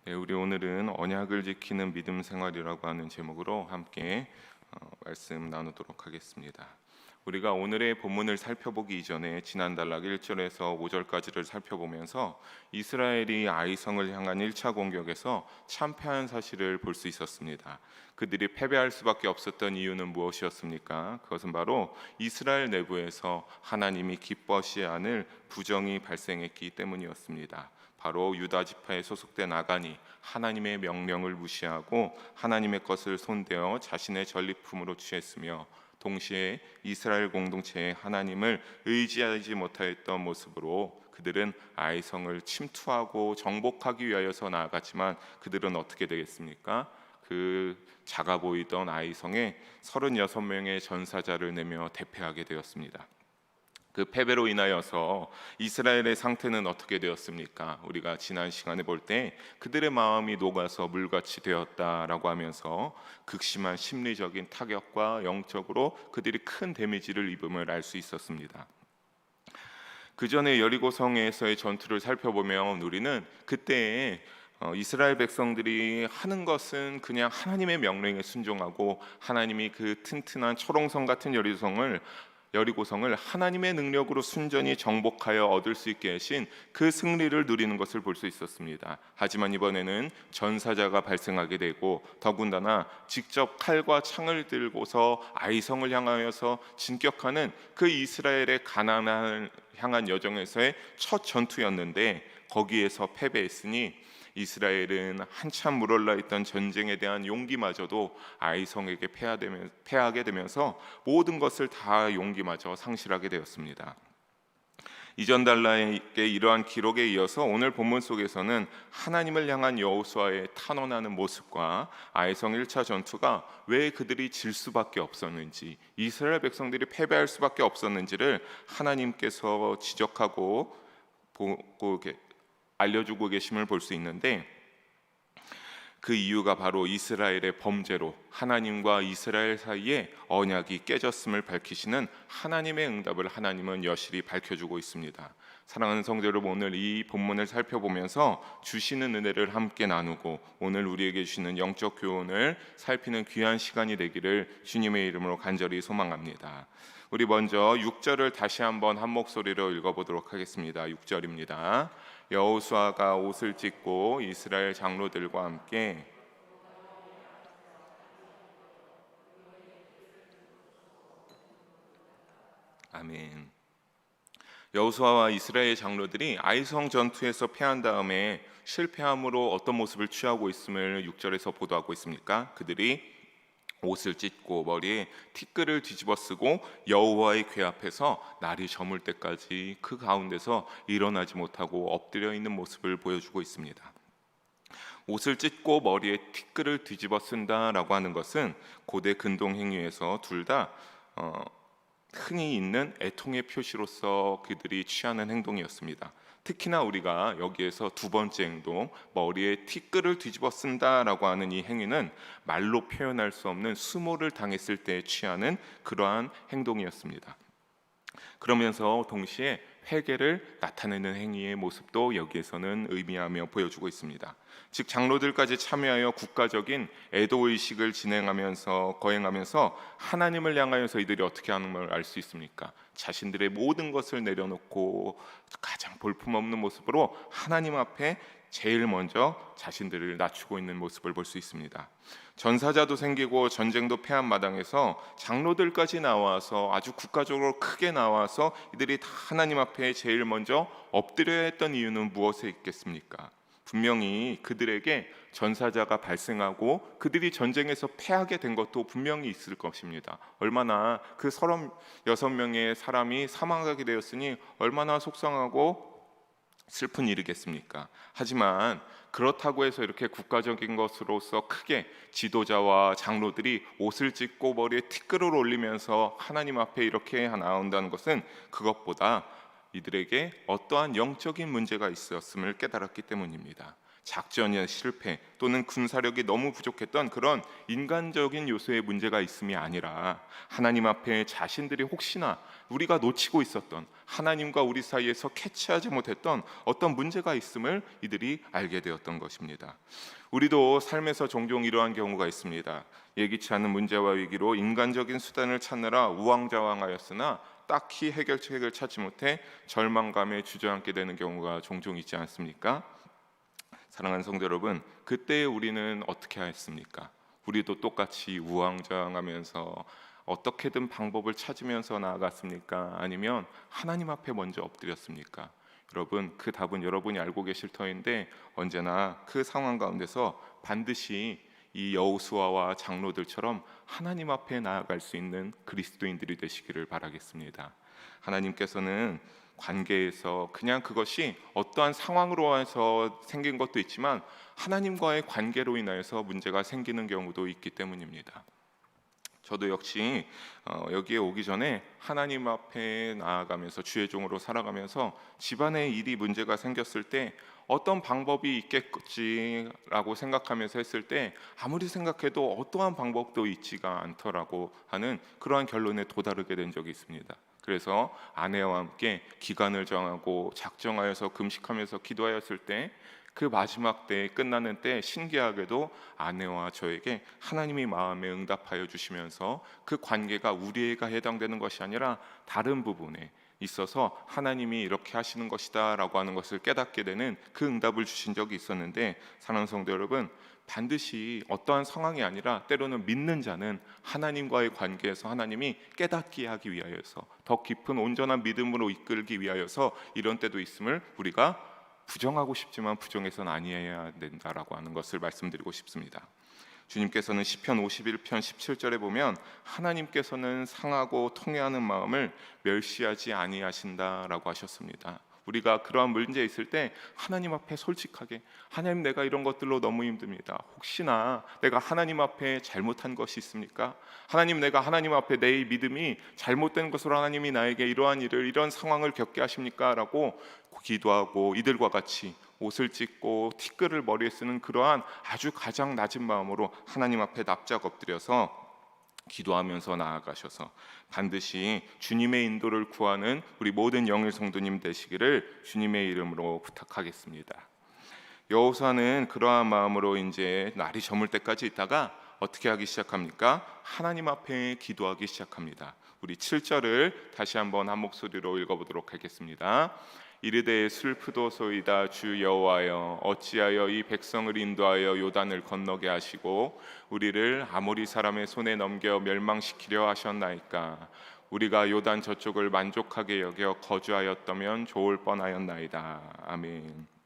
네, 우리 오늘은 언약을 지키는 믿음 생활이라고 하는 제목으로 함께 말씀 나누도록 하겠습니다. 우리가 오늘의 본문을 살펴보기 이전에 지난 단락 1절에서 5절까지를 살펴보면서 이스라엘이 아이성을 향한 1차 공격에서 참패한 사실을 볼 수 있었습니다. 그들이 패배할 수밖에 없었던 이유는 무엇이었습니까? 그것은 바로 이스라엘 내부에서 하나님이 기뻐하지 않을 부정이 발생했기 때문이었습니다. 바로 유다 지파에 소속된 아간이 하나님의 명령을 무시하고 하나님의 것을 손대어 자신의 전리품으로 취했으며, 동시에 이스라엘 공동체의 하나님을 의지하지 못하였던 모습으로 그들은 아이성을 침투하고 정복하기 위하여서 나아갔지만, 그들은 어떻게 되겠습니까? 그 작아 보이던 아이성에 36명의 전사자를 내며 대패하게 되었습니다. 그 패배로 인하여서 이스라엘의 상태는 어떻게 되었습니까? 우리가 지난 시간에 볼 때 그들의 마음이 녹아서 물같이 되었다라고 하면서 극심한 심리적인 타격과 영적으로 그들이 큰 데미지를 입음을 알 수 있었습니다. 그 전에 여리고성에서의 전투를 살펴보면 우리는 그때 이스라엘 백성들이 하는 것은 그냥 하나님의 명령에 순종하고, 하나님이 그 튼튼한 철옹성 같은 여리고성을 하나님의 능력으로 순전히 정복하여 얻을 수 있게 하신 그 승리를 누리는 것을 볼 수 있었습니다. 하지만 이번에는 전사자가 발생하게 되고, 더군다나 직접 칼과 창을 들고서 아이성을 향하여서 진격하는 그 이스라엘의 가나안을 향한 여정에서의 첫 전투였는데, 거기에서 패배했으니 이스라엘은 한참 물올라 있던 전쟁에 대한 용기마저도 아이성에게 패하게 되면서 모든 것을 다 용기마저 상실하게 되었습니다. 이전 단락의 이러한 기록에 이어서 오늘 본문 속에서는 하나님을 향한 여호수아의 탄원하는 모습과 아이성 1차 전투가 왜 그들이 질 수밖에 없었는지, 이스라엘 백성들이 패배할 수밖에 없었는지를 하나님께서 지적하고 알려주고 계심을 볼 수 있는데, 그 이유가 바로 이스라엘의 범죄로 하나님과 이스라엘 사이에 언약이 깨졌음을 밝히시는 하나님의 응답을 하나님은 여실히 밝혀주고 있습니다. 사랑하는 성도 여러분, 오늘 이 본문을 살펴보면서 주시는 은혜를 함께 나누고 오늘 우리에게 주시는 영적 교훈을 살피는 귀한 시간이 되기를 주님의 이름으로 간절히 소망합니다. 우리 먼저 6절을 다시 한번 한 목소리로 읽어보도록 하겠습니다. 6절입니다. 여호수아가 옷을 찢고 이스라엘 장로들과 함께 아멘. 여호수아와 이스라엘 장로들이 아이성 전투에서 패한 다음에 실패함으로 어떤 모습을 취하고 있음을 6절에서 보도하고 있습니까? 그들이 옷을 찢고 머리에 티끌을 뒤집어 쓰고 여호와의 궤 앞에서 날이 저물 때까지 그 가운데서 일어나지 못하고 엎드려 있는 모습을 보여주고 있습니다. 옷을 찢고 머리에 티끌을 뒤집어 쓴다라고 하는 것은 고대 근동 행위에서 둘 다 흔히 있는 애통의 표시로서 그들이 취하는 행동이었습니다. 특히나 우리가 여기에서 두 번째 행동, 머리에 티끌을 뒤집어 쓴다라고 하는 이 행위는 말로 표현할 수 없는 수모를 당했을 때 취하는 그러한 행동이었습니다. 그러면서 동시에 회개를 나타내는 행위의 모습도 여기에서는 의미하며 보여주고 있습니다. 즉 장로들까지 참여하여 국가적인 애도의식을 거행하면서 하나님을 향하여서 이들이 어떻게 하는 걸 알 수 있습니까? 자신들의 모든 것을 내려놓고 가장 볼품없는 모습으로 하나님 앞에 제일 먼저 자신들을 낮추고 있는 모습을 볼 수 있습니다. 전사자도 생기고 전쟁도 패한 마당에서 장로들까지 나와서 아주 국가적으로 크게 나와서 이들이 다 하나님 앞에 제일 먼저 엎드려야 했던 이유는 무엇에 있겠습니까? 분명히 그들에게 전사자가 발생하고 그들이 전쟁에서 패하게 된 것도 분명히 있을 것입니다. 얼마나 그 36명의 사람이 사망하게 되었으니 얼마나 속상하고 슬픈 일이겠습니까? 하지만 그렇다고 해서 이렇게 국가적인 것으로서 크게 지도자와 장로들이 옷을 찢고 머리에 티끌을 올리면서 하나님 앞에 이렇게 나온다는 것은 그것보다 이들에게 어떠한 영적인 문제가 있었음을 깨달았기 때문입니다. 작전의 실패 또는 군사력이 너무 부족했던 그런 인간적인 요소의 문제가 있음이 아니라 하나님 앞에 자신들이 혹시나 우리가 놓치고 있었던 하나님과 우리 사이에서 캐치하지 못했던 어떤 문제가 있음을 이들이 알게 되었던 것입니다. 우리도 삶에서 종종 이러한 경우가 있습니다. 예기치 않은 문제와 위기로 인간적인 수단을 찾느라 우왕좌왕하였으나 딱히 해결책을 찾지 못해 절망감에 주저앉게 되는 경우가 종종 있지 않습니까? 사랑하는 성도 여러분, 그때 우리는 어떻게 했습니까? 우리도 똑같이 우왕좌왕하면서 어떻게든 방법을 찾으면서 나아갔습니까? 아니면 하나님 앞에 먼저 엎드렸습니까? 여러분, 그 답은 여러분이 알고 계실 터인데 언제나 그 상황 가운데서 반드시 이 여호수아와 장로들처럼 하나님 앞에 나아갈 수 있는 그리스도인들이 되시기를 바라겠습니다. 하나님께서는 관계에서 그냥 그것이 어떠한 상황으로 해서 생긴 것도 있지만 하나님과의 관계로 인하여서 문제가 생기는 경우도 있기 때문입니다. 저도 역시 여기에 오기 전에 하나님 앞에 나아가면서 주의 종으로 살아가면서 집안에 일이 문제가 생겼을 때 어떤 방법이 있겠지라고 생각하면서 했을 때 아무리 생각해도 어떠한 방법도 있지가 않더라고 하는 그러한 결론에 도달하게 된 적이 있습니다. 그래서 아내와 함께 기간을 정하고 작정하여서 금식하면서 기도하였을 때 그 마지막 때에 끝나는 때 신기하게도 아내와 저에게 하나님이 마음에 응답하여 주시면서 그 관계가 우리가 해당되는 것이 아니라 다른 부분에 있어서 하나님이 이렇게 하시는 것이다 라고 하는 것을 깨닫게 되는 그 응답을 주신 적이 있었는데, 사랑하는 성도 여러분, 반드시 어떠한 상황이 아니라 때로는 믿는 자는 하나님과의 관계에서 하나님이 깨닫게 하기 위하여서 더 깊은 온전한 믿음으로 이끌기 위하여서 이런 때도 있음을 우리가 부정하고 싶지만 부정해서는 아니해야 된다라고 하는 것을 말씀드리고 싶습니다. 주님께서는 시편 51편 17절에 보면 하나님께서는 상하고 통회하는 마음을 멸시하지 아니하신다라고 하셨습니다. 우리가 그러한 문제에 있을 때 하나님 앞에 솔직하게, 하나님 내가 이런 것들로 너무 힘듭니다. 혹시나 내가 하나님 앞에 잘못한 것이 있습니까? 하나님, 내가 하나님 앞에 내 믿음이 잘못된 것으로 하나님이 나에게 이러한 일을, 이런 상황을 겪게 하십니까? 라고 기도하고 이들과 같이 옷을 찢고 티끌을 머리에 쓰는 그러한 아주 가장 낮은 마음으로 하나님 앞에 납작 엎드려서 기도하면서 나아가셔서 반드시 주님의 인도를 구하는 우리 모든 영일 성도님 되시기를 주님의 이름으로 부탁하겠습니다. 여호수아는 그러한 마음으로 이제 날이 저물 때까지 있다가 어떻게 하기 시작합니까? 하나님 앞에 기도하기 시작합니다. 우리 7절을 다시 한번 한 목소리로 읽어보도록 하겠습니다. 이르되 슬프도소이다 주 여호와여, 어찌하여 이 백성을 인도하여 요단을 건너게 하시고 우리를 아모리 사람의 손에 넘겨 멸망시키려 하셨나이까. 우리가 요단 저쪽을 만족하게 여겨 거주하였다면 좋을 뻔하였나이다. 아멘.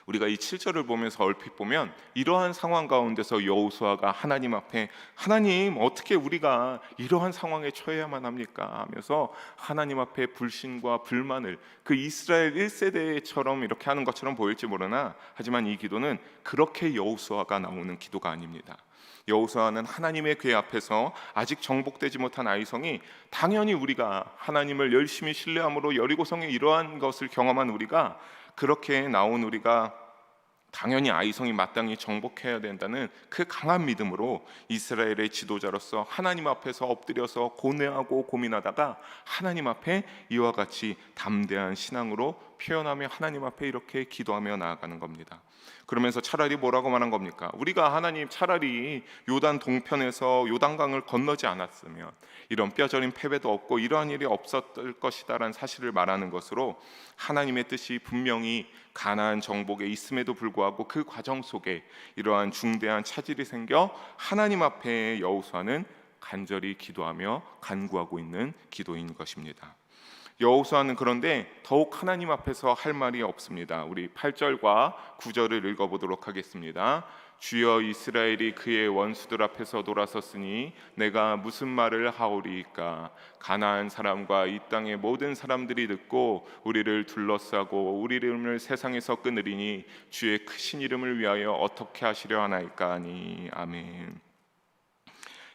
우리가 이 7절을 보면서 얼핏 보면 이러한 상황 가운데서 여호수아가 하나님 앞에, 하나님 어떻게 우리가 이러한 상황에 처해야만 합니까? 하면서 하나님 앞에 불신과 불만을, 그 이스라엘 1세대처럼 이렇게 하는 것처럼 보일지 모르나, 하지만 이 기도는 그렇게 여호수아가 나오는 기도가 아닙니다. 여호수아는 하나님의 궤 앞에서 아직 정복되지 못한 아이성이, 당연히 우리가 하나님을 열심히 신뢰함으로 여리고성에 이러한 것을 경험한 우리가, 그렇게 나온 우리가 당연히 아이성이 마땅히 정복해야 된다는 그 강한 믿음으로 이스라엘의 지도자로서 하나님 앞에서 엎드려서 고뇌하고 고민하다가 하나님 앞에 이와 같이 담대한 신앙으로 표현하며 하나님 앞에 이렇게 기도하며 나아가는 겁니다. 그러면서 차라리 뭐라고 말한 겁니까? 우리가 하나님 차라리 요단 동편에서 요단강을 건너지 않았으면 이런 뼈저린 패배도 없고 이러한 일이 없었을 것이다라는 사실을 말하는 것으로 하나님의 뜻이 분명히 가나안 정복에 있음에도 불구하고 그 과정 속에 이러한 중대한 차질이 생겨 하나님 앞에 여호수아는 간절히 기도하며 간구하고 있는 기도인 것입니다. 여호수아는 그런데 더욱 하나님 앞에서 할 말이 없습니다. 우리 8절과 9절을 읽어보도록 하겠습니다. 주여, 이스라엘이 그의 원수들 앞에서 돌아섰으니 내가 무슨 말을 하오리이까. 가나안 사람과 이 땅의 모든 사람들이 듣고 우리를 둘러싸고 우리 이름을 세상에서 끊으리니 주의 크신 이름을 위하여 어떻게 하시려 하나이까 하니. 아멘.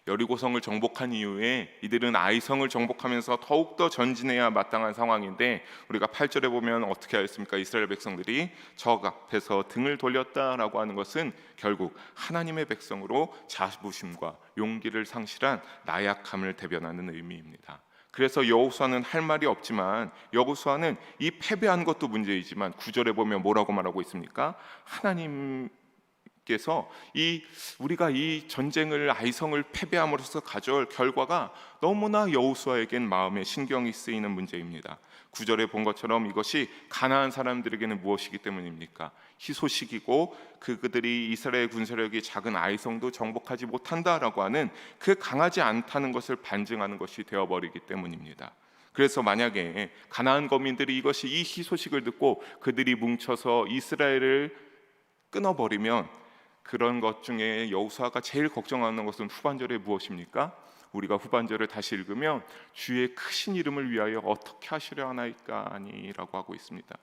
여리고성을 정복한 이후에 이들은 아이성을 정복하면서 더욱더 전진해야 마땅한 상황인데, 우리가 8절에 보면 어떻게 하였습니까? 이스라엘 백성들이 적 앞에서 등을 돌렸다라고 하는 것은 결국 하나님의 백성으로 자부심과 용기를 상실한 나약함을 대변하는 의미입니다. 그래서 여호수아는 할 말이 없지만, 여호수아는 이 패배한 것도 문제이지만 9절에 보면 뭐라고 말하고 있습니까? 하나님께서 우리가 이 전쟁을, 아이성을 패배함으로써 가져올 결과가 너무나 여호수아에겐 마음에 신경이 쓰이는 문제입니다. 9절에 본 것처럼 이것이 가나안 사람들에게는 무엇이기 때문입니까? 희소식이고 그들이 이스라엘 군사력이 작은 아이성도 정복하지 못한다라고 하는 그 강하지 않다는 것을 반증하는 것이 되어버리기 때문입니다. 그래서 만약에 가나안 거민들이 이것이 이 희소식을 듣고 그들이 뭉쳐서 이스라엘을 끊어버리면, 그런 것 중에 여호수아가 제일 걱정하는 것은 후반절에 무엇입니까? 우리가 후반절을 다시 읽으면 주의 크신 이름을 위하여 어떻게 하시려 하나이까 아니라고 하고 있습니다.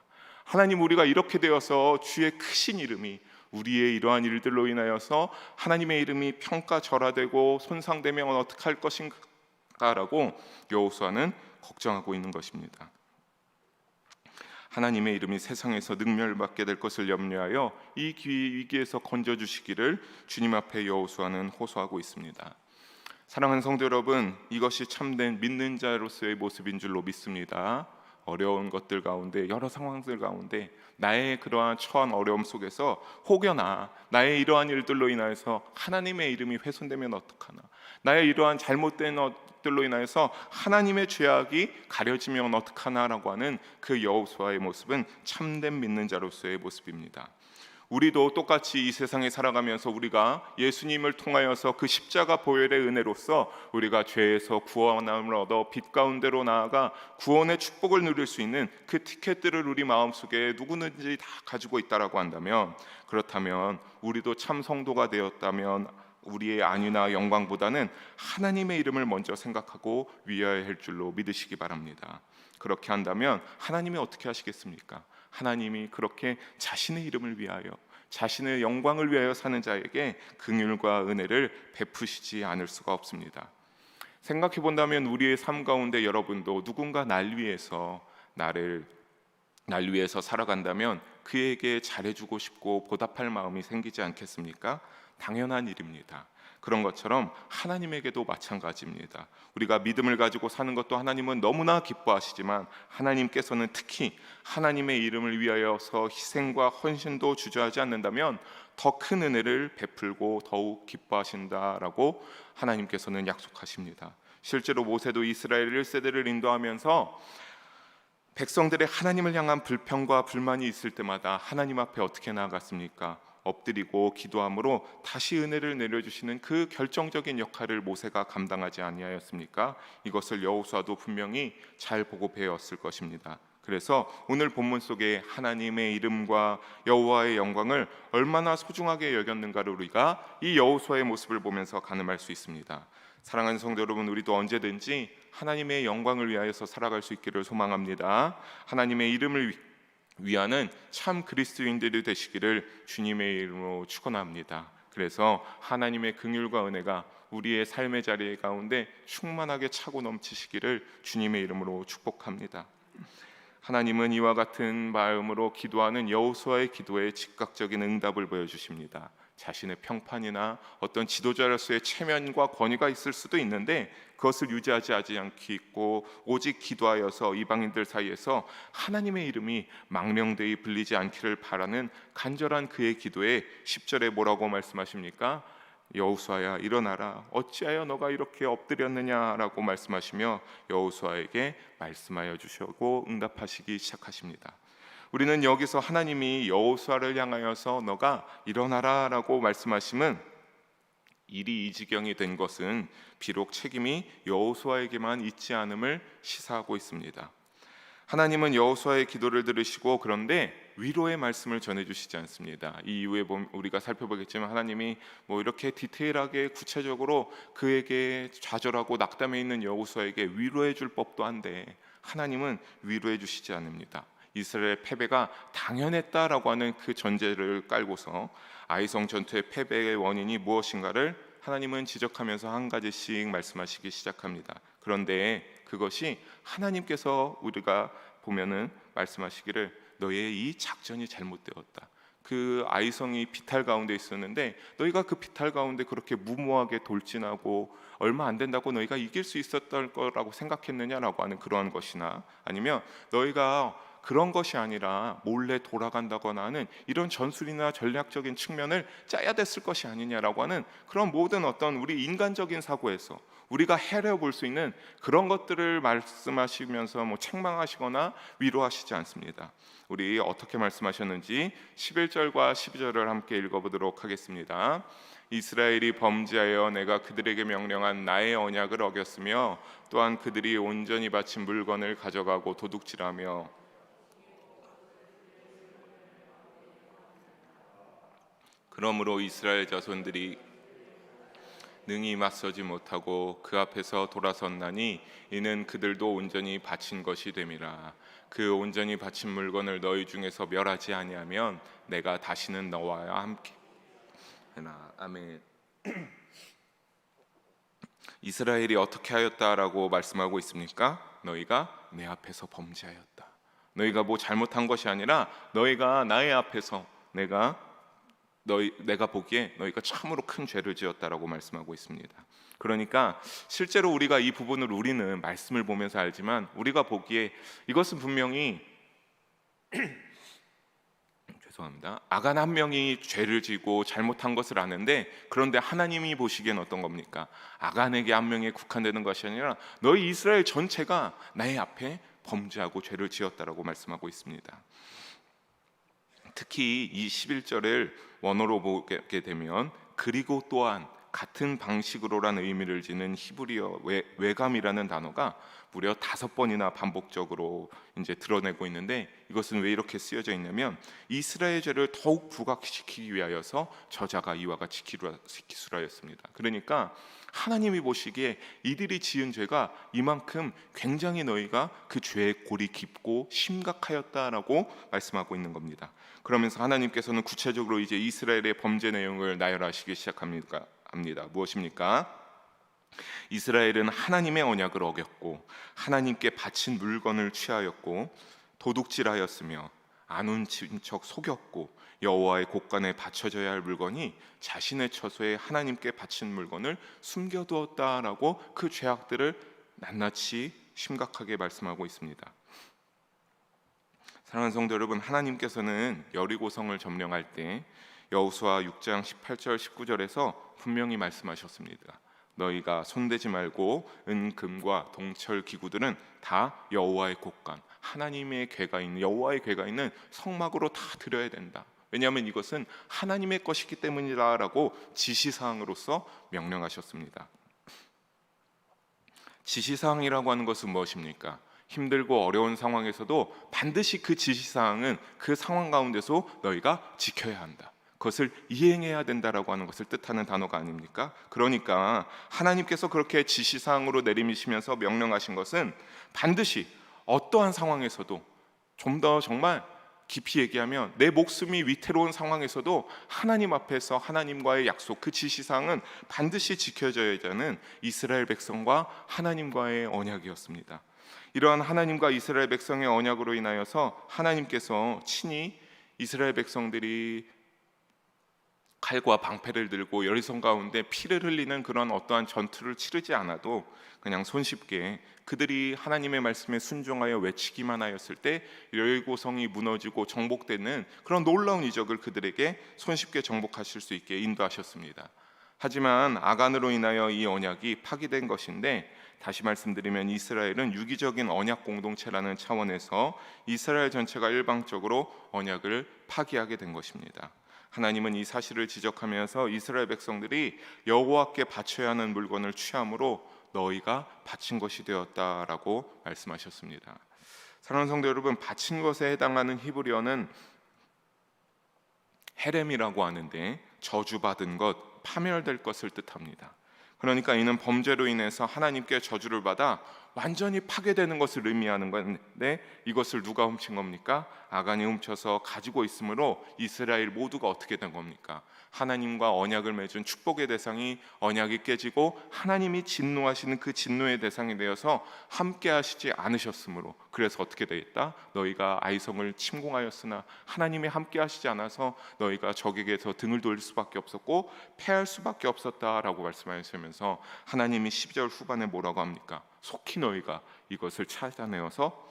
하나님, 우리가 이렇게 되어서 주의 크신 이름이, 우리의 이러한 일들로 인하여서 하나님의 이름이 평가절하되고 손상되면 어떻게 할 것인가라고 여호수아는 걱정하고 있는 것입니다. 하나님의 이름이 세상에서 능멸받게 될 것을 염려하여 이 위기에서 건져주시기를 주님 앞에 여호수아는 호소하고 있습니다. 사랑하는 성도 여러분, 이것이 참된 믿는 자로서의 모습인 줄로 믿습니다. 어려운 것들 가운데, 여러 상황들 가운데 나의 그러한 처한 어려움 속에서 혹여나 나의 이러한 일들로 인하여서 하나님의 이름이 훼손되면 어떡하나, 나의 이러한 잘못된 것들로 인하여서 하나님의 죄악이 가려지면 어떡하나라고 하는 그 여호수아의 모습은 참된 믿는 자로서의 모습입니다. 우리도 똑같이 이 세상에 살아가면서 우리가 예수님을 통하여서 그 십자가 보혈의 은혜로서 우리가 죄에서 구원함을 얻어 빛 가운데로 나아가 구원의 축복을 누릴 수 있는 그 티켓들을 우리 마음속에 누구든지 다 가지고 있다라고 한다면, 그렇다면 우리도 참 성도가 되었다면 우리의 안위나 영광보다는 하나님의 이름을 먼저 생각하고 위하여야 할 줄로 믿으시기 바랍니다. 그렇게 한다면 하나님이 어떻게 하시겠습니까? 하나님이 그렇게 자신의 이름을 위하여, 자신의 영광을 위하여 사는 자에게 긍휼과 은혜를 베푸시지 않을 수가 없습니다. 생각해 본다면 우리의 삶 가운데 여러분도 누군가 날 위해서 살아간다면 그에게 잘해주고 싶고 보답할 마음이 생기지 않겠습니까? 당연한 일입니다. 그런 것처럼 하나님에게도 마찬가지입니다. 우리가 믿음을 가지고 사는 것도 하나님은 너무나 기뻐하시지만, 하나님께서는 특히 하나님의 이름을 위하여서 희생과 헌신도 주저하지 않는다면 더 큰 은혜를 베풀고 더욱 기뻐하신다라고 하나님께서는 약속하십니다. 실제로 모세도 이스라엘 1세대를 인도하면서 백성들의 하나님을 향한 불평과 불만이 있을 때마다 하나님 앞에 어떻게 나아갔습니까? 엎드리고 기도함으로 다시 은혜를 내려주시는 그 결정적인 역할을 모세가 감당하지 아니하였습니까? 이것을 여호수아도 분명히 잘 보고 배웠을 것입니다. 그래서 오늘 본문 속에 하나님의 이름과 여호와의 영광을 얼마나 소중하게 여겼는가를 우리가 이 여호수아의 모습을 보면서 가늠할 수 있습니다. 사랑하는 성도 여러분, 우리도 언제든지 하나님의 영광을 위하여서 살아갈 수 있기를 소망합니다. 하나님의 이름을 위하는 참 그리스도인들이 되시기를 주님의 이름으로 축원합니다. 그래서 하나님의 긍휼과 은혜가 우리의 삶의 자리 가운데 충만하게 차고 넘치시기를 주님의 이름으로 축복합니다. 하나님은 이와 같은 마음으로 기도하는 여호수아의 기도에 즉각적인 응답을 보여주십니다. 자신의 평판이나 어떤 지도자로서의 체면과 권위가 있을 수도 있는데 그것을 유지하지 않고 오직 기도하여서 이방인들 사이에서 하나님의 이름이 망령되이 불리지 않기를 바라는 간절한 그의 기도에 10절에 뭐라고 말씀하십니까? 여호수아야 일어나라, 어찌하여 너가 이렇게 엎드렸느냐라고 말씀하시며 여호수아에게 말씀하여 주시고 응답하시기 시작하십니다. 우리는 여기서 하나님이 여호수아를 향하여서 너가 일어나라라고 말씀하심은, 일이 이 지경이 된 것은 비록 책임이 여호수아에게만 있지 않음을 시사하고 있습니다. 하나님은 여호수아의 기도를 들으시고 그런데 위로의 말씀을 전해주시지 않습니다. 이 이후에 우리가 살펴보겠지만 하나님이 이렇게 디테일하게 구체적으로 그에게 좌절하고 낙담해 있는 여호수아에게 위로해 줄 법도 한데 하나님은 위로해 주시지 않습니다. 이스라엘 패배가 당연했다라고 하는 그 전제를 깔고서 아이성 전투의 패배의 원인이 무엇인가를 하나님은 지적하면서 한 가지씩 말씀하시기 시작합니다. 그런데 그것이 하나님께서 우리가 보면은 말씀하시기를 너의 이 작전이 잘못되었다. 그 아이성이 비탈 가운데 있었는데 너희가 그 비탈 가운데 그렇게 무모하게 돌진하고 얼마 안 된다고 너희가 이길 수 있었던 거라고 생각했느냐라고 하는 그러한 것이나, 아니면 너희가 그런 것이 아니라 몰래 돌아간다거나 하는 이런 전술이나 전략적인 측면을 짜야 됐을 것이 아니냐라고 하는 그런 모든 어떤 우리 인간적인 사고에서 우리가 해려 볼 수 있는 그런 것들을 말씀하시면서 책망하시거나 위로하시지 않습니다. 우리 어떻게 말씀하셨는지 11절과 12절을 함께 읽어보도록 하겠습니다. 이스라엘이 범죄하여 내가 그들에게 명령한 나의 언약을 어겼으며 또한 그들이 온전히 바친 물건을 가져가고 도둑질하며 그러므로 이스라엘 자손들이 능히 맞서지 못하고 그 앞에서 돌아섰나니 이는 그들도 온전히 바친 것이 됨이라. 그 온전히 바친 물건을 너희 중에서 멸하지 아니하면 내가 다시는 너와 함께 하나. 아멘. 이스라엘이 어떻게 하였다라고 말씀하고 있습니까? 너희가 내 앞에서 범죄하였다. 너희가 잘못한 것이 아니라 너희가 나의 앞에서 내가 보기에 너희가 참으로 큰 죄를 지었다라고 말씀하고 있습니다. 그러니까 실제로 우리가 이 부분을 우리는 말씀을 보면서 알지만 우리가 보기에 이것은 분명히 죄송합니다. 아간 한 명이 죄를 지고 잘못한 것을 아는데, 그런데 하나님이 보시기엔 어떤 겁니까? 아간에게 한 명에 국한되는 것이 아니라 너희 이스라엘 전체가 나의 앞에 범죄하고 죄를 지었다라고 말씀하고 있습니다. 특히 이 11절을 원어로 보게 되면 그리고 또한 같은 방식으로라는 의미를 지닌 히브리어 외감이라는 단어가 무려 5번이나 반복적으로 이제 드러내고 있는데, 이것은 왜 이렇게 쓰여져 있냐면 이스라엘 죄를 더욱 부각시키기 위하여서 저자가 이와 같이 기술하였습니다. 그러니까 하나님이 보시기에 이들이 지은 죄가 이만큼 굉장히 너희가 그 죄의 골이 깊고 심각하였다라고 말씀하고 있는 겁니다. 그러면서 하나님께서는 구체적으로 이제 이스라엘의 범죄 내용을 나열하시기 시작합니다. 무엇입니까? 이스라엘은 하나님의 언약을 어겼고 하나님께 바친 물건을 취하였고 도둑질하였으며 아눈 친척 속였고 여호와의 곳간에 바쳐져야 할 물건이 자신의 처소에 하나님께 바친 물건을 숨겨두었다라고 그 죄악들을 낱낱이 심각하게 말씀하고 있습니다. 사랑하는 성도 여러분, 하나님께서는 여리고성을 점령할 때 여호수아 6장 18절 19절에서 분명히 말씀하셨습니다. 너희가 손대지 말고 은, 금과 동철 기구들은 다 여호와의 곳간, 하나님의 궤가 있는 여호와의 궤가 있는 성막으로 다 드려야 된다. 왜냐하면 이것은 하나님의 것이기 때문이라라고 지시사항으로서 명령하셨습니다. 지시사항이라고 하는 것은 무엇입니까? 힘들고 어려운 상황에서도 반드시 그 지시사항은 그 상황 가운데서 너희가 지켜야 한다. 그것을 이행해야 된다라고 하는 것을 뜻하는 단어가 아닙니까? 그러니까 하나님께서 그렇게 지시사항으로 내리시면서 명령하신 것은 반드시 어떠한 상황에서도, 좀 더 정말 깊이 얘기하면 내 목숨이 위태로운 상황에서도 하나님 앞에서 하나님과의 약속, 그 지시사항은 반드시 지켜져야 하는 이스라엘 백성과 하나님과의 언약이었습니다. 이러한 하나님과 이스라엘 백성의 언약으로 인하여서 하나님께서 친히 이스라엘 백성들이 칼과 방패를 들고 여리성 가운데 피를 흘리는 그런 어떠한 전투를 치르지 않아도 그냥 손쉽게 그들이 하나님의 말씀에 순종하여 외치기만 하였을 때 여리고성이 무너지고 정복되는 그런 놀라운 이적을 그들에게 손쉽게 정복하실 수 있게 인도하셨습니다. 하지만 아간으로 인하여 이 언약이 파기된 것인데, 다시 말씀드리면 이스라엘은 유기적인 언약 공동체라는 차원에서 이스라엘 전체가 일방적으로 언약을 파기하게 된 것입니다. 하나님은 이 사실을 지적하면서 이스라엘 백성들이 여호와께 바쳐야 하는 물건을 취함으로 너희가 바친 것이 되었다라고 말씀하셨습니다. 사랑하는 성도 여러분, 바친 것에 해당하는 히브리어는 헤렘이라고 하는데 저주받은 것, 파멸될 것을 뜻합니다. 그러니까 이는 범죄로 인해서 하나님께 저주를 받아 완전히 파괴되는 것을 의미하는 건데, 이것을 누가 훔친 겁니까? 아간이 훔쳐서 가지고 있으므로 이스라엘 모두가 어떻게 된 겁니까? 하나님과 언약을 맺은 축복의 대상이 언약이 깨지고 하나님이 진노하시는 그 진노의 대상이 되어서 함께 하시지 않으셨으므로, 그래서 어떻게 되겠다? 너희가 아이성을 침공하였으나 하나님이 함께 하시지 않아서 너희가 적에게서 등을 돌릴 수밖에 없었고 패할 수밖에 없었다라고 말씀하시면서, 하나님이 12절 후반에 뭐라고 합니까? 속히 너희가 이것을 찾아내어서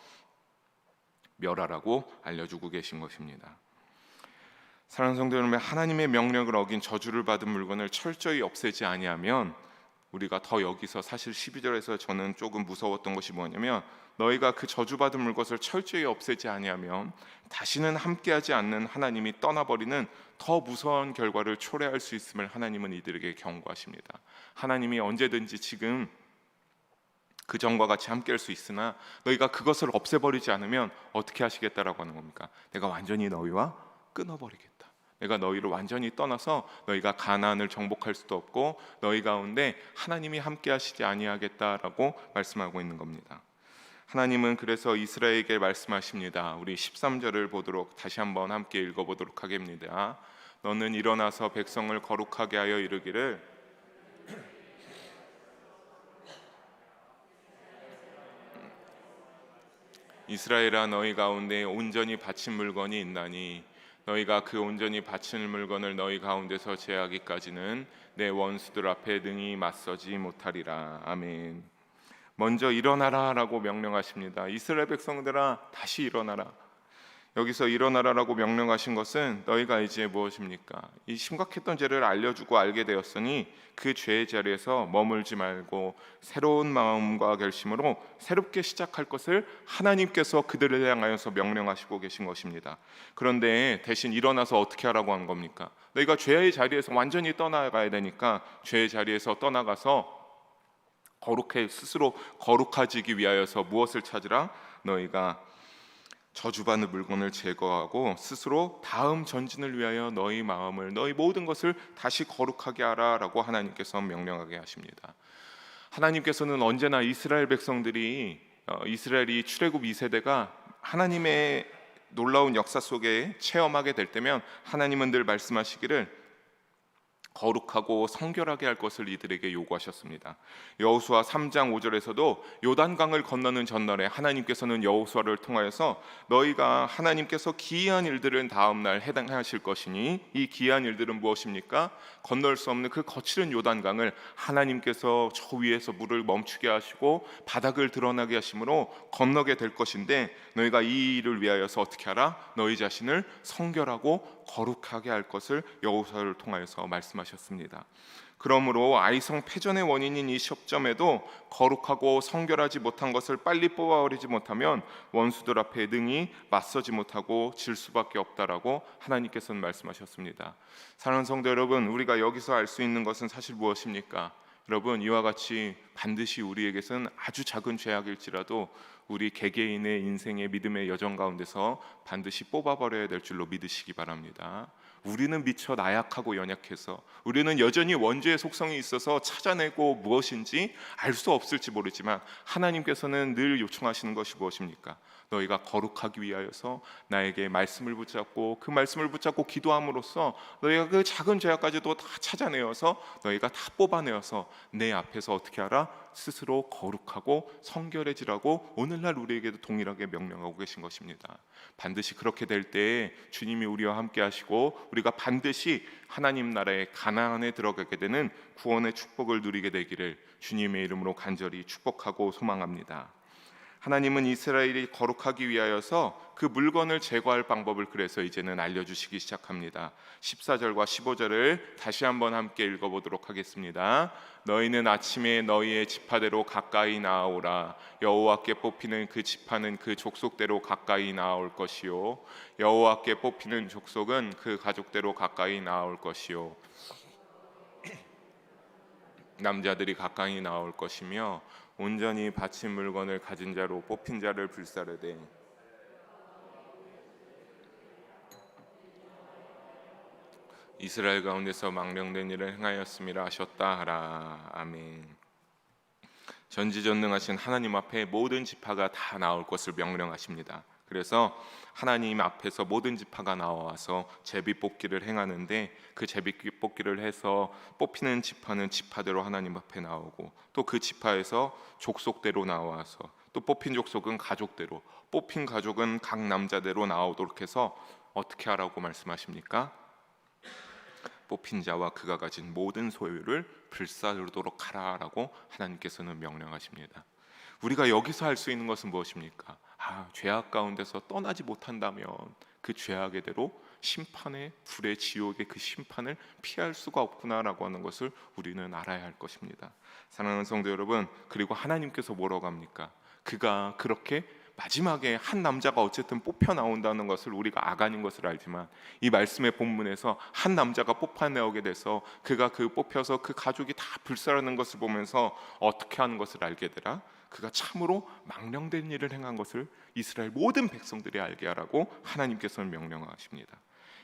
멸하라고 알려주고 계신 것입니다. 사랑하는 성도 여러분, 하나님의 명령을 어긴 저주를 받은 물건을 철저히 없애지 아니하면, 우리가 더 여기서 사실 12절에서 저는 조금 무서웠던 것이 뭐냐면, 너희가 그 저주받은 물것을 철저히 없애지 아니하면 다시는 함께하지 않는 하나님이 떠나버리는 더 무서운 결과를 초래할 수 있음을 하나님은 이들에게 경고하십니다. 하나님이 언제든지 지금 그 전과 같이 함께할 수 있으나 너희가 그것을 없애버리지 않으면 어떻게 하시겠다라고 하는 겁니까? 내가 완전히 너희와 끊어버리겠다. 내가 너희를 완전히 떠나서 너희가 가나안을 정복할 수도 없고 너희 가운데 하나님이 함께 하시지 아니하겠다라고 말씀하고 있는 겁니다. 하나님은 그래서 이스라엘에게 말씀하십니다. 우리 13절을 보도록 다시 한번 함께 읽어보도록 하겠습니다. 너는 일어나서 백성을 거룩하게 하여 이르기를, 이스라엘아 너희 가운데 온전히 바친 물건이 있나니 너희가 그 온전히 바친 물건을 너희 가운데서 제하기까지는 내 원수들 앞에 능히 맞서지 못하리라. 아멘. 먼저 일어나라 라고 명령하십니다. 이스라엘 백성들아 다시 일어나라. 여기서 일어나라라고 명령하신 것은 너희가 이제 무엇입니까? 이 심각했던 죄를 알려주고 알게 되었으니 그 죄의 자리에서 머물지 말고 새로운 마음과 결심으로 새롭게 시작할 것을 하나님께서 그들을 향하여서 명령하시고 계신 것입니다. 그런데 대신 일어나서 어떻게 하라고 한 겁니까? 너희가 죄의 자리에서 완전히 떠나가야 되니까 죄의 자리에서 떠나가서 스스로 거룩해지기 위하여서 무엇을 찾으라? 너희가 저주받는 물건을 제거하고 스스로 다음 전진을 위하여 너희 마음을, 너희 모든 것을 다시 거룩하게 하라라고 하나님께서 명령하게 하십니다. 하나님께서는 언제나 이스라엘 백성들이 이스라엘이 출애굽 2세대가 하나님의 놀라운 역사 속에 체험하게 될 때면 하나님은 늘 말씀하시기를 거룩하고 성결하게 할 것을 이들에게 요구하셨습니다. 여호수아 3장 5절에서도 요단강을 건너는 전날에 하나님께서는 여호수아를 통하여서 너희가 하나님께서 기이한 일들을 다음 날 해당하실 것이니 이 기이한 일들은 무엇입니까? 건널 수 없는 그 거칠은 요단강을 하나님께서 저 위에서 물을 멈추게 하시고 바닥을 드러나게 하심으로 건너게 될 것인데 너희가 이 일을 위하여서 어떻게 하라? 너희 자신을 성결하고 거룩하게 할 것을 여호수아를 통하여서 말씀하셨습니다. 그러므로 아이성 패전의 원인인 이 시점에도 거룩하고 성결하지 못한 것을 빨리 뽑아버리지 못하면 원수들 앞에 능히 맞서지 못하고 질 수밖에 없다라고 하나님께서는 말씀하셨습니다. 사랑하는 성도 여러분, 우리가 여기서 알 수 있는 것은 사실 무엇입니까? 여러분, 이와 같이 반드시 우리에게서는 아주 작은 죄악일지라도 우리 개개인의 인생의 믿음의 여정 가운데서 반드시 뽑아버려야 될 줄로 믿으시기 바랍니다. 우리는 미처 나약하고 연약해서 우리는 여전히 원죄의 속성이 있어서 찾아내고 무엇인지 알 수 없을지 모르지만 하나님께서는 늘 요청하시는 것이 무엇입니까? 너희가 거룩하기 위하여서 나에게 말씀을 붙잡고 그 말씀을 붙잡고 기도함으로써 너희가 그 작은 죄악까지도 다 찾아내어서 너희가 다 뽑아내어서 내 앞에서 어떻게 하라? 스스로 거룩하고 성결해지라고 오늘날 우리에게도 동일하게 명령하고 계신 것입니다. 반드시 그렇게 될 때에 주님이 우리와 함께 하시고 우리가 반드시 하나님 나라의 가나안에 들어가게 되는 구원의 축복을 누리게 되기를 주님의 이름으로 간절히 축복하고 소망합니다. 하나님은 이스라엘이 거룩하기 위하여서 그 물건을 제거할 방법을 그래서 이제는 알려주시기 시작합니다. 14절과 15절을 다시 한번 함께 읽어보도록 하겠습니다. 너희는 아침에 너희의 지파대로 가까이 나아오라. 여호와께 뽑히는 그 지파는 그 족속대로 가까이 나아올 것이요 여호와께 뽑히는 족속은 그 가족대로 가까이 나아올 것이요 남자들이 가까이 나올 것이며 온전히 바친 물건을 가진 자로 뽑힌 자를 불사르되 이스라엘 가운데서 망령된 일을 행하였음이라 하셨다 하라. 아멘. 전지전능하신 하나님 앞에 모든 지파가 다 나올 것을 명령하십니다. 그래서 하나님 앞에서 모든 지파가 나와서 제비뽑기를 행하는데, 그 제비뽑기를 해서 뽑히는 지파는 지파대로 하나님 앞에 나오고, 또 그 지파에서 족속대로 나와서 또 뽑힌 족속은 가족대로, 뽑힌 가족은 각 남자대로 나오도록 해서 어떻게 하라고 말씀하십니까? 뽑힌 자와 그가 가진 모든 소유를 불사르도록 하라라고 하나님께서는 명령하십니다. 우리가 여기서 할 수 있는 것은 무엇입니까? 죄악 가운데서 떠나지 못한다면 그 죄악의 대로 심판의 불의 지옥의 그 심판을 피할 수가 없구나라고 하는 것을 우리는 알아야 할 것입니다. 사랑하는 성도 여러분, 그리고 하나님께서 뭐라고 합니까? 그가 그렇게 마지막에 한 남자가 어쨌든 뽑혀 나온다는 것을 우리가 아간인 것을 알지만, 이 말씀의 본문에서 한 남자가 뽑아내오게 돼서 그가 그 뽑혀서 그 가족이 다 불살하는 것을 보면서 어떻게 하는 것을 알게 되라? 그가 참으로 망령된 일을 행한 것을 이스라엘 모든 백성들이 알게 하라고 하나님께서는 명령하십니다.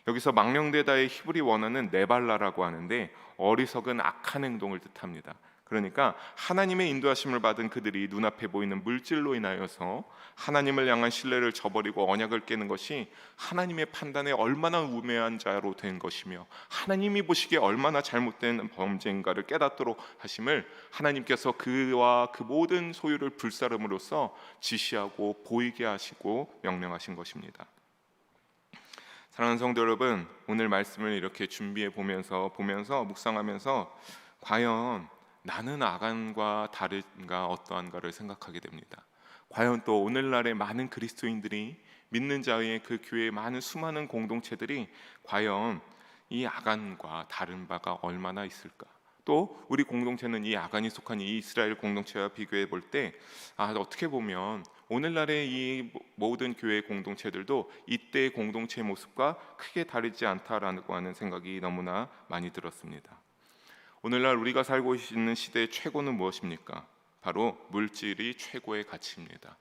여기서 망령되다의 히브리 원어는 네발라라고 하는데, 어리석은 악한 행동을 뜻합니다. 그러니까 하나님의 인도하심을 받은 그들이 눈앞에 보이는 물질로 인하여서 하나님을 향한 신뢰를 저버리고 언약을 깨는 것이 하나님의 판단에 얼마나 우매한 자로 된 것이며, 하나님이 보시기에 얼마나 잘못된 범죄인가를 깨닫도록 하심을 하나님께서 그와 그 모든 소유를 불사름으로써 지시하고 보이게 하시고 명령하신 것입니다. 사랑하는 성도 여러분, 오늘 말씀을 이렇게 준비해 보면서 묵상하면서 과연 나는 아간과 다른가 어떠한가를 생각하게 됩니다. 과연 또 오늘날의 많은 그리스도인들이, 믿는 자의 그 교회의 많은 수많은 공동체들이 과연 이 아간과 다른 바가 얼마나 있을까? 또 우리 공동체는 이 아간이 속한 이 이스라엘 공동체와 비교해 볼 때 어떻게 보면 오늘날의 이 모든 교회 공동체들도 이때의 공동체의 모습과 크게 다르지 않다라고 하는 생각이 너무나 많이 들었습니다. 오늘날 우리가 살고 있는 시대의 최고는 무엇입니까? 바로 물질이 최고의 가치입니다.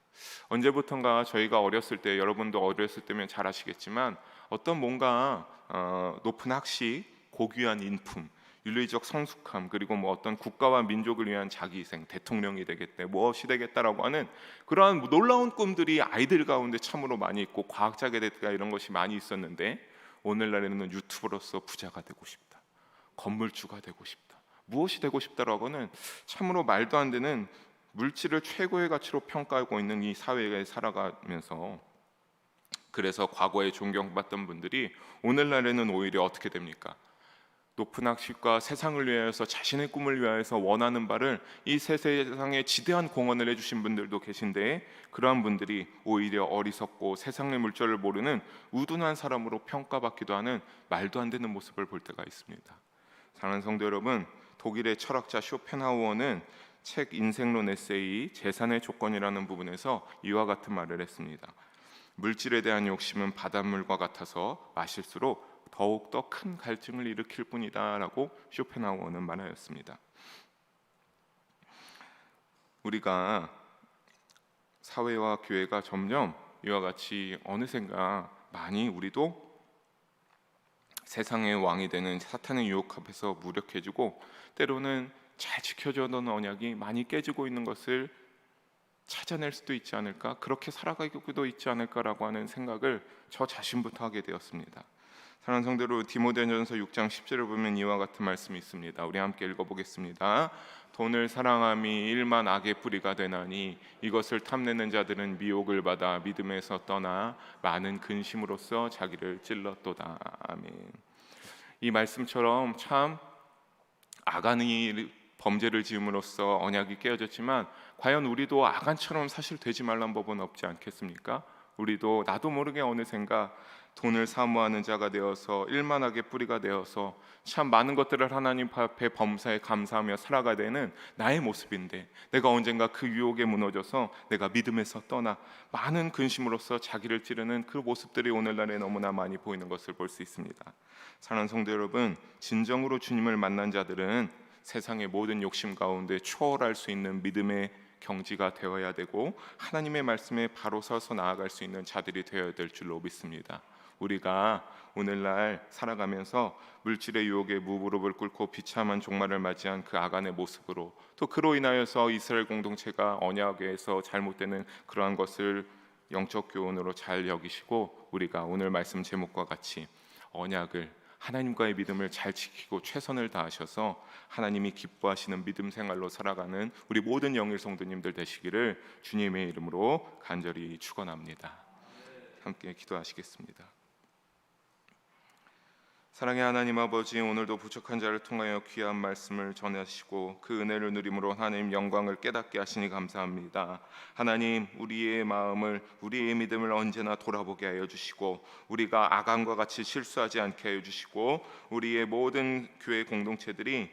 언제부턴가 저희가 어렸을 때, 여러분도 어렸을 때면 잘 아시겠지만, 어떤 뭔가 높은 학식, 고귀한 인품, 윤리적 성숙함, 그리고 어떤 국가와 민족을 위한 자기희생, 대통령이 되겠다, 무엇이 되겠다라고 하는 그러한 놀라운 꿈들이 아이들 가운데 참으로 많이 있고, 과학자가 되겠다 이런 것이 많이 있었는데, 오늘날에는 유튜버로서 부자가 되고 싶다, 건물주가 되고 싶다, 무엇이 되고 싶다라고는 참으로 말도 안 되는 물질을 최고의 가치로 평가하고 있는 이 사회에 살아가면서, 그래서 과거에 존경받던 분들이 오늘날에는 오히려 어떻게 됩니까? 높은 학식과 세상을 위하여서, 자신의 꿈을 위하여서 원하는 바를 이 세상에 지대한 공헌을 해주신 분들도 계신데, 그러한 분들이 오히려 어리석고 세상의 물질을 모르는 우둔한 사람으로 평가받기도 하는 말도 안 되는 모습을 볼 때가 있습니다. 사랑하는 성도 여러분, 독일의 철학자 쇼펜하우어는 책 인생론 에세이 재산의 조건이라는 부분에서 이와 같은 말을 했습니다. 물질에 대한 욕심은 바닷물과 같아서 마실수록 더욱더 큰 갈증을 일으킬 뿐이다 라고 쇼펜하우어는 말하였습니다. 우리가 사회와 교회가 점점 이와 같이 어느샌가 많이 우리도 세상의 왕이 되는 사탄의 유혹 앞에서 무력해지고, 때로는 잘 지켜주던 언약이 많이 깨지고 있는 것을 찾아낼 수도 있지 않을까, 그렇게 살아가기도 있지 않을까라고 하는 생각을 저 자신부터 하게 되었습니다. 사랑하는 성도들, 디모데전서 6장 10절을 보면 이와 같은 말씀이 있습니다. 우리 함께 읽어보겠습니다. 돈을 사랑함이 일만 악의 뿌리가 되나니 이것을 탐내는 자들은 미혹을 받아 믿음에서 떠나 많은 근심으로써 자기를 찔렀도다. 아멘. 이 말씀처럼 참 아간이 범죄를 지음으로써 언약이 깨어졌지만, 과연 우리도 아간처럼 사실 되지 말란 법은 없지 않겠습니까? 우리도 나도 모르게 어느샌가 돈을 사모하는 자가 되어서 일만하게 뿌리가 되어서 참 많은 것들을 하나님 앞에 범사에 감사하며 살아가야 되는 나의 모습인데, 내가 언젠가 그 유혹에 무너져서 내가 믿음에서 떠나 많은 근심으로써 자기를 찌르는 그 모습들이 오늘날에 너무나 많이 보이는 것을 볼 수 있습니다. 사랑하는 성도 여러분, 진정으로 주님을 만난 자들은 세상의 모든 욕심 가운데 초월할 수 있는 믿음의 경지가 되어야 되고, 하나님의 말씀에 바로 서서 나아갈 수 있는 자들이 되어야 될 줄로 믿습니다. 우리가 오늘날 살아가면서 물질의 유혹에 무릎을 꿇고 비참한 종말을 맞이한 그 아간의 모습으로, 또 그로 인하여서 이스라엘 공동체가 언약에서 잘못되는 그러한 것을 영적 교훈으로 잘 여기시고, 우리가 오늘 말씀 제목과 같이 언약을, 하나님과의 믿음을 잘 지키고 최선을 다하셔서 하나님이 기뻐하시는 믿음 생활로 살아가는 우리 모든 영일 성도님들 되시기를 주님의 이름으로 간절히 축원합니다. 함께 기도하시겠습니다. 사랑의 하나님 아버지, 오늘도 부족한 자를 통하여 귀한 말씀을 전하시고 그 은혜를 누림으로 하나님 영광을 깨닫게 하시니 감사합니다. 하나님, 우리의 마음을, 우리의 믿음을 언제나 돌아보게 하여 주시고, 우리가 아간과 같이 실수하지 않게 하여 주시고, 우리의 모든 교회 공동체들이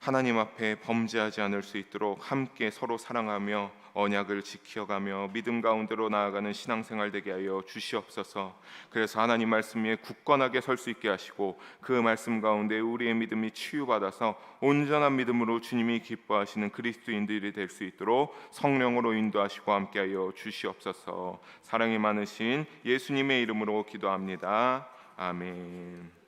하나님 앞에 범죄하지 않을 수 있도록 함께 서로 사랑하며 언약을 지켜가며 믿음 가운데로 나아가는 신앙생활 되게 하여 주시옵소서. 그래서 하나님 말씀 위에 굳건하게 설 수 있게 하시고, 그 말씀 가운데 우리의 믿음이 치유받아서 온전한 믿음으로 주님이 기뻐하시는 그리스도인들이 될 수 있도록 성령으로 인도하시고 함께 하여 주시옵소서. 사랑이 많으신 예수님의 이름으로 기도합니다. 아멘.